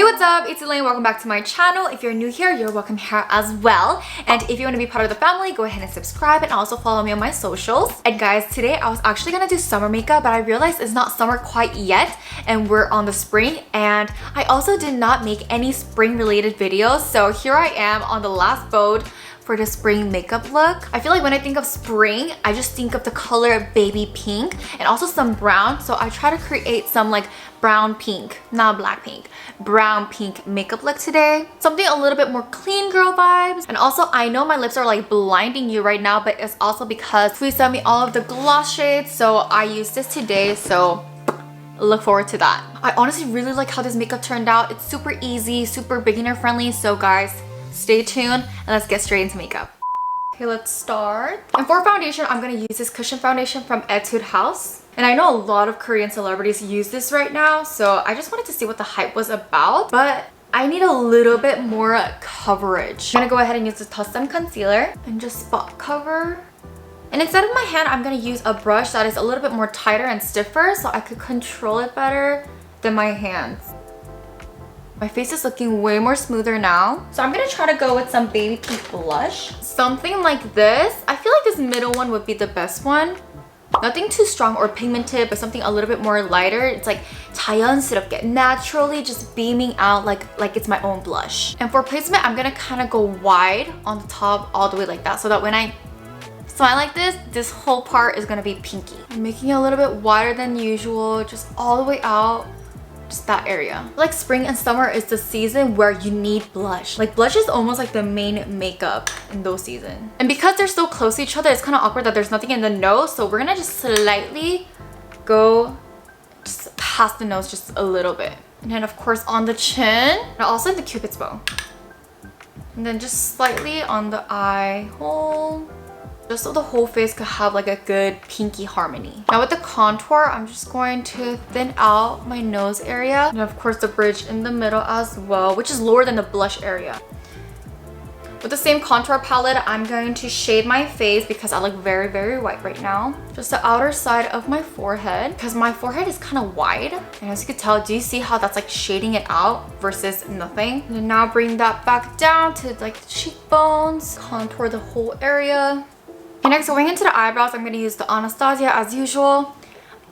what's up? It's Elaine. Welcome back to my channel. If you're new here, you're welcome here as well. And if you want to be part of the family, go ahead and subscribe and also follow me on my socials. And guys, today I was actually gonna do summer makeup, but I realized it's not summer quite yet and we're on the spring. And I also did not make any spring related videos. So here I am on the last boat for the spring makeup look. I feel like when I think of spring, I just think of the color baby pink and also some brown. So I try to create some like brown pink, not black pink, brown pink makeup look today. Something a little bit more clean girl vibes. And also I know my lips are like blinding you right now, but it's also because we sent me all of the gloss shades. So I used this today. So look forward to that. I honestly really like how this makeup turned out. It's super easy, super beginner friendly. So guys, stay tuned and let's get straight into makeup. Okay, let's start. And for foundation, I'm gonna use this cushion foundation from Etude House. And I know a lot of Korean celebrities use this right now, so I just wanted to see what the hype was about. But I need a little bit more coverage. I'm gonna go ahead and use the Tussin concealer and just spot cover. And instead of my hand, I'm gonna use a brush that is a little bit more tighter and stiffer so I could control it better than my hands. My face is looking way more smoother now. So I'm gonna try to go with some baby pink blush. Something like this. I feel like this middle one would be the best one. Nothing too strong or pigmented, but something a little bit more lighter. It's like 자연스럽게, naturally just beaming out like it's my own blush. And for placement, I'm gonna kind of go wide on the top all the way like that so that when I smile like this whole part is gonna be pinky. I'm making it a little bit wider than usual, just all the way out. Just that area. Like spring and summer is the season where you need blush. Like blush is almost like the main makeup in those seasons. And because they're so close to each other, it's kind of awkward that there's nothing in the nose. So we're gonna just slightly go just past the nose just a little bit. And then of course on the chin, and also in the cupid's bow. And then just slightly on the eye hole. Just so the whole face could have like a good pinky harmony. Now with the contour, I'm just going to thin out my nose area. And of course the bridge in the middle as well, which is lower than the blush area. With the same contour palette, I'm going to shade my face because I look very, very white right now. Just the outer side of my forehead because my forehead is kind of wide. And as you can tell, do you see how that's like shading it out versus nothing? And then now bring that back down to like the cheekbones, contour the whole area. Okay, next going into the eyebrows, I'm going to use the Anastasia as usual.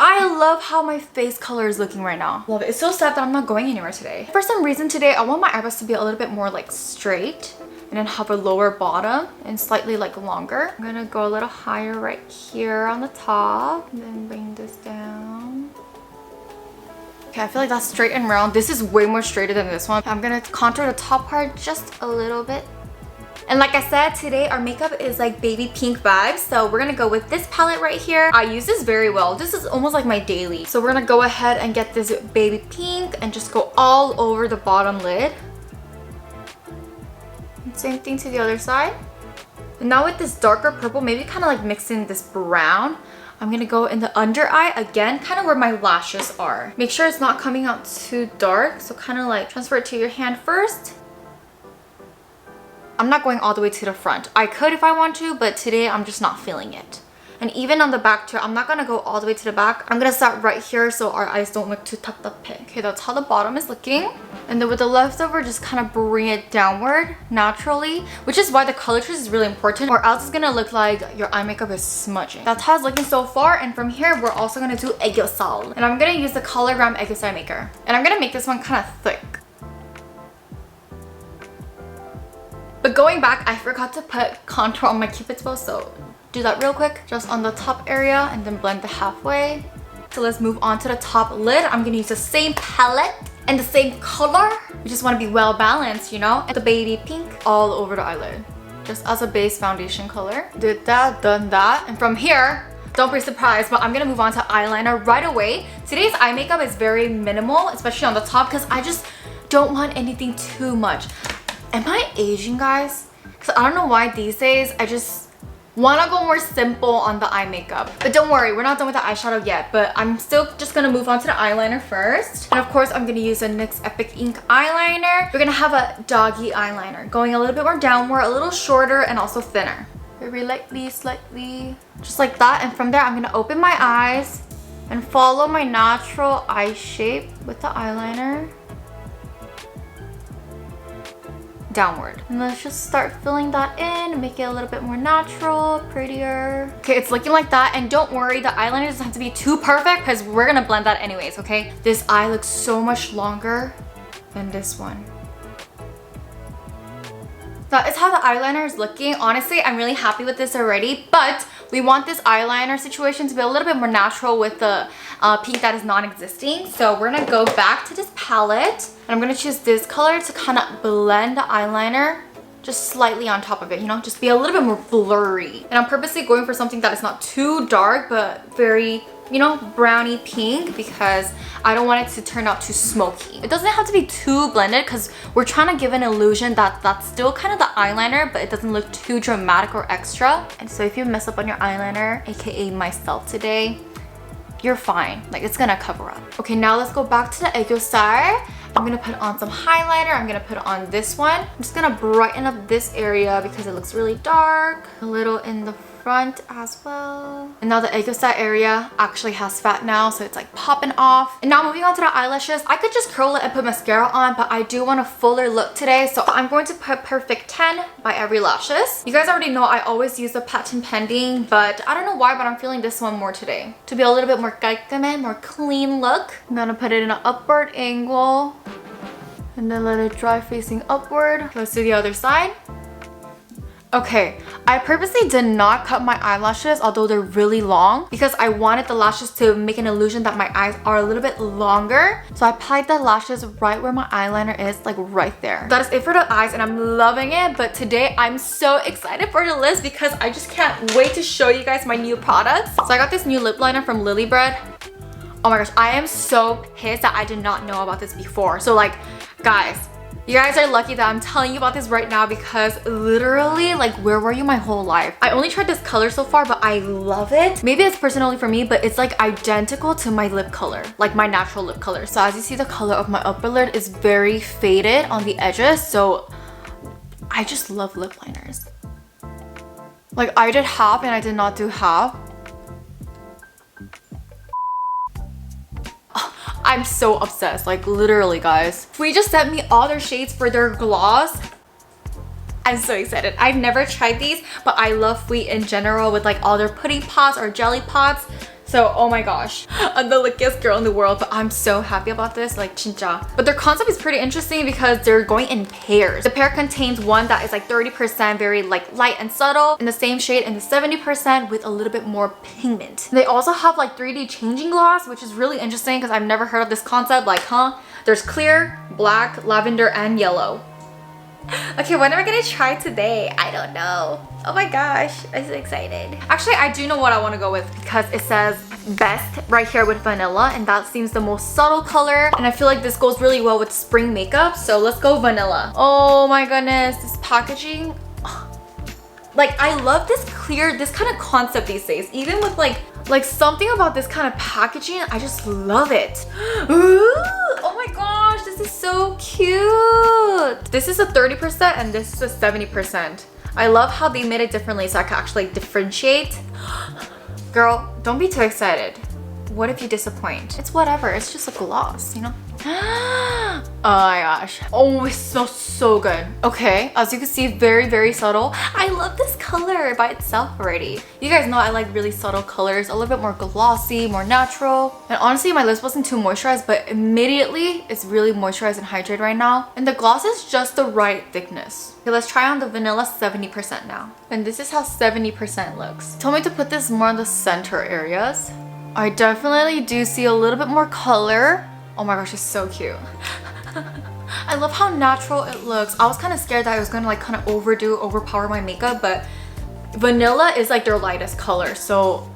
I love how my face color is looking right now. Love it. It's so sad that I'm not going anywhere today. For some reason today, I want my eyebrows to be a little bit more like straight and then have a lower bottom and slightly like longer. I'm going to go a little higher right here on the top and then bring this down. Okay, I feel like that's straight and round. This is way more straighter than this one. I'm going to contour the top part just a little bit. And like I said, today our makeup is like baby pink vibes. So we're gonna go with this palette right here. I use this very well. This is almost like my daily. So we're gonna go ahead and get this baby pink and just go all over the bottom lid. And same thing to the other side. And now with this darker purple, maybe kind of like mixing this brown, I'm gonna go in the under eye again, kind of where my lashes are. Make sure it's not coming out too dark. So kind of like transfer it to your hand first. I'm not going all the way to the front. I could if I want to, but today I'm just not feeling it. And even on the back too, I'm not gonna go all the way to the back. I'm gonna start right here so our eyes don't look too tucked up. Okay, that's how the bottom is looking. And then with the leftover, just kind of bring it downward naturally, which is why the color choice is really important, or else it's gonna look like your eye makeup is smudging. That's how it's looking so far. And from here, we're also gonna do Aegosol. And I'm gonna use the Cologram Aegosol Maker. And I'm gonna make this one kind of thick. But going back, I forgot to put contour on my cupid's bow, so do that real quick. Just on the top area and then blend it halfway. So let's move on to the top lid. I'm gonna use the same palette and the same color. We just wanna be well balanced, you know? And the baby pink all over the eyelid. Just as a base foundation color. Did that, done that. And from here, don't be surprised, but I'm gonna move on to eyeliner right away. Today's eye makeup is very minimal, especially on the top, because I just don't want anything too much. Am I aging, guys? Because I don't know why these days I just want to go more simple on the eye makeup. But don't worry, we're not done with the eyeshadow yet. But I'm still just going to move on to the eyeliner first. And of course, I'm going to use the NYX Epic Ink eyeliner. We're going to have a doggy eyeliner. Going a little bit more downward, a little shorter, and also thinner. Very lightly, slightly. Just like that. And from there, I'm going to open my eyes and follow my natural eye shape with the eyeliner. downward. And let's just start filling that in, make it a little bit more natural, prettier. Okay, it's looking like that. And don't worry, the eyeliner doesn't have to be too perfect because we're gonna blend that anyways, okay? This eye looks so much longer than this one. That is how the eyeliner is looking. Honestly, I'm really happy with this already, but we want this eyeliner situation to be a little bit more natural with the pink that is non-existing. So we're gonna go back to this palette and I'm gonna choose this color to kind of blend the eyeliner just slightly on top of it, you know, just be a little bit more blurry. And I'm purposely going for something that is not too dark, but very, you know, browny pink because I don't want it to turn out too smoky. It doesn't have to be too blended because we're trying to give an illusion that that's still kind of the eyeliner, but it doesn't look too dramatic or extra. And so if you mess up on your eyeliner, aka myself today, you're fine. Like, it's gonna cover up. Okay, now let's go back to the Eyeshadow. I'm gonna put on some highlighter. I'm gonna put on this one. I'm just gonna brighten up this area because it looks really dark. A little in the front as well. And now the Eyeshadow area actually has fat now, so it's like popping off. And now moving on to the eyelashes. I could just curl it and put mascara on, but I do want a fuller look today, so I'm going to put Perfect 10 by Every Lashes. You guys already know I always use the Patent Pending, but I don't know why, but I'm feeling this one more today. To be a little bit more 깔끔해, more clean look. I'm gonna put it in an upward angle and then let it dry facing upward. Let's do the other side. Okay, I purposely did not cut my eyelashes, although they're really long, because I wanted the lashes to make an illusion that my eyes are a little bit longer. So I applied the lashes right where my eyeliner is, like right there. That is it for the eyes and I'm loving it. But today I'm so excited for the lips because I just can't wait to show you guys my new products. So I got this new lip liner from Lily Bread. Oh my gosh, I am so pissed that I did not know about this before. So like, guys, you guys are lucky that I'm telling you about this right now because literally, like, where were you my whole life? I only tried this color so far, but I love it. Maybe it's personally for me, but it's like identical to my lip color, like my natural lip color. So as you see, the color of my upper lid is very faded on the edges. So I just love lip liners. Like, I did half and I did not do half. I'm so obsessed, like literally, guys. We just sent me all their shades for their gloss. I'm so excited. I've never tried these, but I love Fleet in general with like all their pudding pots or jelly pots. So, oh my gosh, I'm the luckiest girl in the world, but I'm so happy about this, like 진짜. But their concept is pretty interesting because they're going in pairs. The pair contains one that is like 30% very like light and subtle, in the same shade, and the 70% with a little bit more pigment. They also have like 3D changing gloss, which is really interesting because I've never heard of this concept. Like, huh? There's clear, black, lavender, and yellow. Okay, what am I gonna try today? I don't know. Oh my gosh, I'm so excited. Actually, I do know what I want to go with because it says best right here with vanilla, and that seems the most subtle color, and I feel like this goes really well with spring makeup, so let's go vanilla. Oh my goodness, this packaging. Like, I love this clear, this kind of concept these days, even with like something about this kind of packaging. I just love it. Ooh, oh my gosh, this is so cute. This is a 30% and this is a 70%. I love how they made it differently so I can actually differentiate. Girl, don't be too excited. What if you disappoint? It's whatever, it's just a gloss, you know? Oh my gosh. Oh, it smells so good. Okay, as you can see, very, very subtle. I love this color by itself already. You guys know I like really subtle colors, a little bit more glossy, more natural. And honestly, my lips wasn't too moisturized, but immediately it's really moisturized and hydrated right now. And the gloss is just the right thickness. Okay, let's try on the vanilla 70% now. And this is how 70% looks. Told me to put this more on the center areas. I definitely do see a little bit more color. Oh my gosh, it's so cute. I love how natural it looks. I was kind of scared that I was gonna like kind of overpower my makeup, but vanilla is like their lightest color, so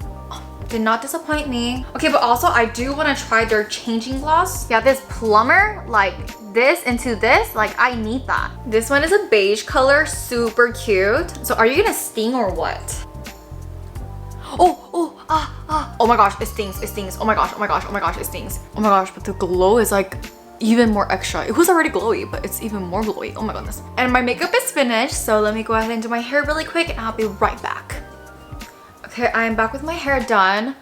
did not disappoint me. Okay, but also I do want to try their changing gloss. Yeah, this plumber, like this into this, like I need that. This one is a beige color, super cute. So are you gonna sting or what? Oh my gosh, it stings, it stings. Oh my gosh, oh my gosh, oh my gosh, it stings. Oh my gosh, but the glow is like even more extra. It was already glowy, but it's even more glowy. Oh my goodness. And my makeup is finished, so let me go ahead and do my hair really quick and I'll be right back. Okay, I'm back with my hair done.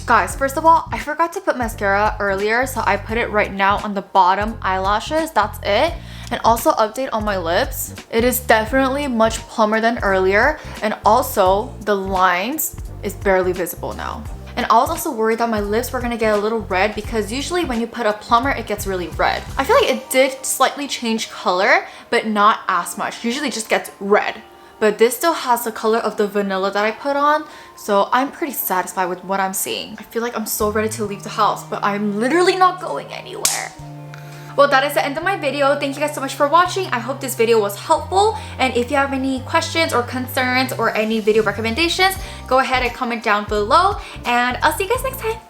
Guys, first of all, I forgot to put mascara earlier, so I put it right now on the bottom eyelashes. That's it. And also update on my lips. It is definitely much plumper than earlier, and also the lines is barely visible now. And I was also worried that my lips were gonna get a little red because usually when you put a plumber, it gets really red. I feel like it did slightly change color, but not as much. Usually it just gets red. But this still has the color of the vanilla that I put on, so I'm pretty satisfied with what I'm seeing. I feel like I'm so ready to leave the house, but I'm literally not going anywhere. Well, that is the end of my video. Thank you guys so much for watching. I hope this video was helpful. And if you have any questions or concerns or any video recommendations, go ahead and comment down below. And I'll see you guys next time.